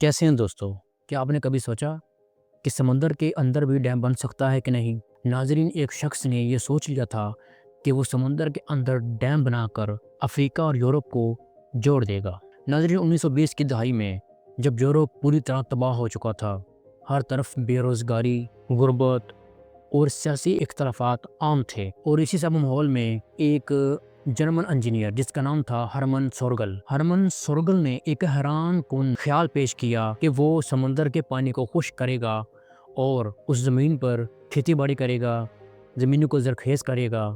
कैसे हैं दोस्तों? क्या आपने कभी सोचा कि समंदर के अंदर भी डैम बन सकता है कि नहीं? नाज़रीन, एक शख्स ने ये सोच लिया था कि वो समंदर के अंदर डैम बनाकर अफ्रीका और यूरोप को जोड़ देगा। नाज़रीन, 1920 की दहाई में जब यूरोप पूरी तरह तबाह हो चुका था, हर तरफ बेरोज़गारी, गुर्बत और सियासी इख्तलाफात आम थे। और इसी सब माहौल में एक जर्मन इंजीनियर जिसका नाम था हरमन सोरगल ने एक हैरान कुन ख्याल पेश किया कि वो समंदर के पानी को खुश्क करेगा और उस ज़मीन पर खेती बाड़ी करेगा, ज़मीनों को ज़रखेज़ करेगा,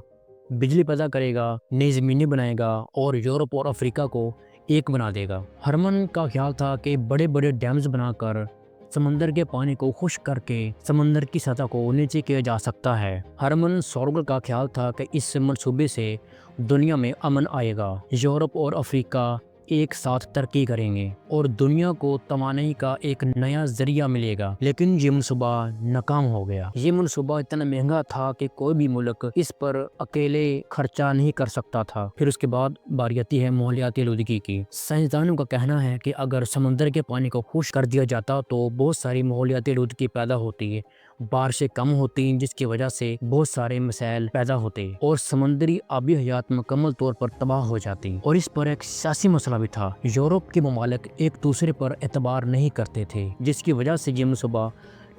बिजली पैदा करेगा, नई ज़मीनें बनाएगा और यूरोप और अफ्रीका को एक बना देगा। हरमन का ख्याल था कि बड़े बड़े डैम्स बनाकर समंदर के पानी को खुश्क करके समंदर की सतह को नीचे किया जा सकता है। हरमन सोरगल का ख्याल था कि इस मंसूबे से दुनिया में अमन आएगा, यूरोप और अफ्रीका एक साथ तरक्की करेंगे और दुनिया को तवानाई का एक नया जरिया मिलेगा। लेकिन ये मनसूबा नाकाम हो गया। ये मनसूबा इतना महंगा था कि कोई भी मुल्क इस पर अकेले खर्चा नहीं कर सकता था। फिर उसके बाद बारी आती है माहौलियाती आलूदगी की। साइंसदानों का कहना है कि अगर समंदर के पानी को खुश्क कर दिया जाता तो बहुत सारी माहौलियाती आलूदगी पैदा होती है, बारिशें कम होती जिसकी वजह से बहुत सारे मसाइल पैदा होते और समंदरी आबी हयात मुकम्मल तौर पर तबाह हो जाती। और इस पर एक सियासी मसला भी था। यूरोप के ममालिक एक दूसरे पर एतबार नहीं करते थे, जिसकी वजह से ये मनसूबा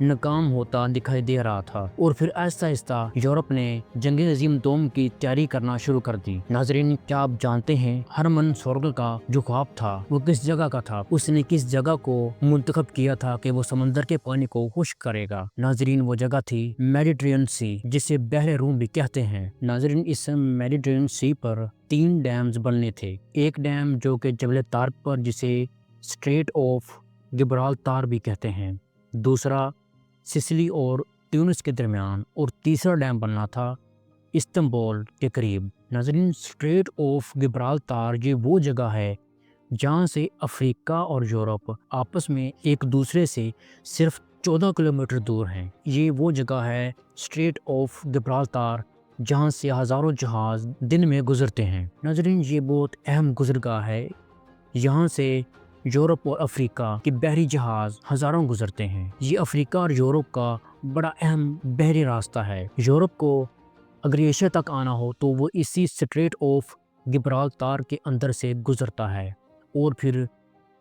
नाकाम होता दिखाई दे रहा था। और फिर आहिस्ता आहिस्ता यूरोप ने जंग अजीम दोम की तैयारी करना शुरू कर दी। नाजरीन, क्या आप जानते हैं हरमन सोरगल का जो ख्वाब था वो किस जगह का था? उसने किस जगह को मुंतखब किया था कि वो समंदर के पानी को खुश्क करेगा? नाजरीन, वो जगह थी मेडिटेरेनियन सी, जिसे बहरे रूम भी कहते हैं। नाजरीन, इस मेडिटेरेनियन सी पर 3 डैम्स बनने थे। एक डैम जो कि जबल तार पर, जिसे स्ट्रेट ऑफ गिब्राल्टार भी कहते हैं, दूसरा सिसिली और ट्यूनिस के दरमियान, और तीसरा डैम बनना था इस्तांबुल के करीब। नाज़रीन, स्ट्रेट ऑफ गिब्राल्टार ये वो जगह है जहाँ से अफ्रीका और यूरोप आपस में एक दूसरे से सिर्फ 14 किलोमीटर दूर हैं। ये वो जगह है स्ट्रेट ऑफ गिब्राल्टार जहाँ से हज़ारों जहाज़ दिन में गुजरते हैं। नाज़रीन, ये बहुत अहम गुजरगाह है। यहाँ से यूरोप और अफ्रीका के बहरी जहाज़ हज़ारों गुजरते हैं। ये अफ्रीका और यूरोप का बड़ा अहम बहरी रास्ता है। यूरोप को अगर एशिया तक आना हो तो वो इसी स्ट्रेट ऑफ गिब्राल्टार के अंदर से गुजरता है और फिर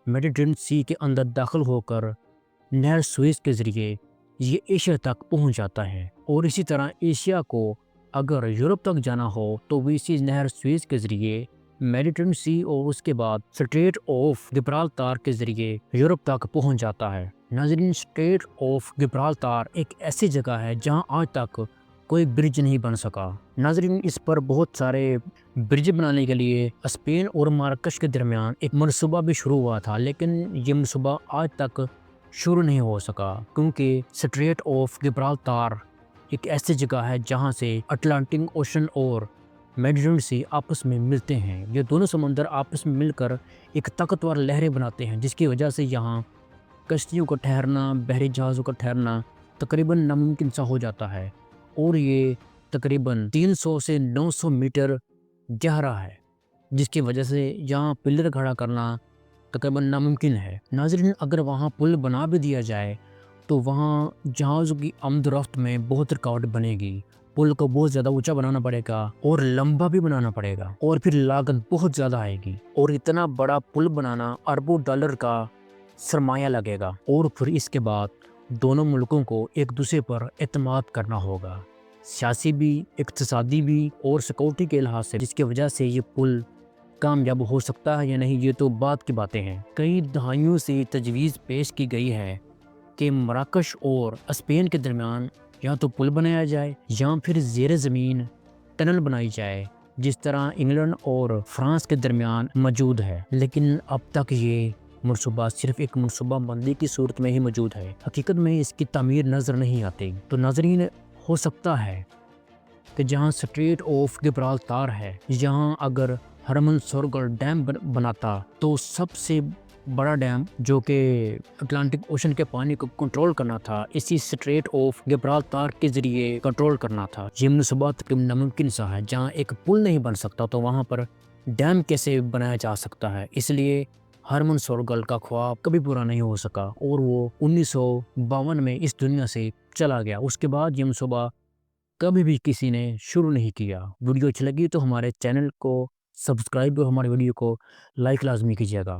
मेडिटेरेनियन सी के अंदर दाखिल होकर नहर सुएज़ के ज़रिए ये एशिया तक पहुंच जाता है। और इसी तरह एशिया को अगर यूरोप तक जाना हो तो वो इसी नहर सुएज़ के ज़रिए मेडिटेरेनियन सी और उसके बाद स्ट्रेट ऑफ गिब्राल्टार के ज़रिए यूरोप तक पहुंच जाता है। नाज़रीन, स्ट्रेट ऑफ गिब्राल्टार एक ऐसी जगह है जहां आज तक कोई ब्रिज नहीं बन सका। नाज़रीन, इस पर बहुत सारे ब्रिज बनाने के लिए स्पेन और मार्रकेश के दरमियान एक मनसूबा भी शुरू हुआ था, लेकिन ये मनसूबा आज तक शुरू नहीं हो सका क्योंकि स्ट्रेट ऑफ गिब्राल्टार एक ऐसी जगह है जहां से अटलांटिक ओशन और मेडिटेरेनियन सी आपस में मिलते हैं। ये दोनों समंदर आपस में मिलकर एक ताकतवर लहरें बनाते हैं, जिसकी वजह से यहाँ कश्तियों का ठहरना, बहरी जहाज़ों का ठहरना तकरीबन नामुमकिन सा हो जाता है। और ये तकरीबन 300 से 900 मीटर गहरा है, जिसकी वजह से यहाँ पिलर खड़ा करना तकरीबन नामुमकिन है। नाज़रीन, अगर वहाँ पुल बना भी दिया जाए तो वहाँ जहाज़ों की आमद-ओ-रफ्त में बहुत रुकावट बनेगी। पुल को बहुत ज़्यादा ऊंचा बनाना पड़ेगा और लंबा भी बनाना पड़ेगा और फिर लागत बहुत ज़्यादा आएगी। और इतना बड़ा पुल बनाना अरबों डॉलर का सरमाया लगेगा। और फिर इसके बाद दोनों मुल्कों को एक दूसरे पर एतमाद करना होगा, सियासी भी, इक्तिसादी भी और सिक्योरिटी के लिहाज से, जिसकी वजह से ये पुल कामयाब हो सकता है या नहीं ये तो बात की बातें हैं। कई दहाइयों से तजवीज़ पेश की गई है कि मराकश और स्पेन के दरमियान या तो पुल बनाया जाए या फिर ज़ेर ज़मीन टनल बनाई जाए, जिस तरह इंग्लैंड और फ्रांस के दरमियान मौजूद है। लेकिन अब तक ये मनसूबा सिर्फ एक मनसूबा बंदी की सूरत में ही मौजूद है, हकीकत में इसकी तामीर नज़र नहीं आती। तो नाज़रीन, हो सकता है कि जहाँ स्ट्रेट ऑफ गिब्राल्टार है, यहाँ अगर हरमन सोरगल डैम बनाता तो सबसे बड़ा डैम जो कि अटलांटिक ओशन के पानी को कंट्रोल करना था, इसी स्ट्रेट ऑफ गिब्राल्टार के ज़रिए कंट्रोल करना था। ये मनसूबा तकरीबन नामुमकिन सा है। जहाँ एक पुल नहीं बन सकता तो वहाँ पर डैम कैसे बनाया जा सकता है? इसलिए ہرمن سورگل کا خواب کبھی پورا نہیں ہو سکا اور وہ 1952 میں اس دنیا سے چلا گیا۔ اس کے بعد یہ منصوبہ کبھی بھی کسی نے شروع نہیں کیا۔ ویڈیو اچھی لگی تو ہمارے چینل کو سبسکرائب اور ہماری ویڈیو کو لائک لازمی کیجیے گا۔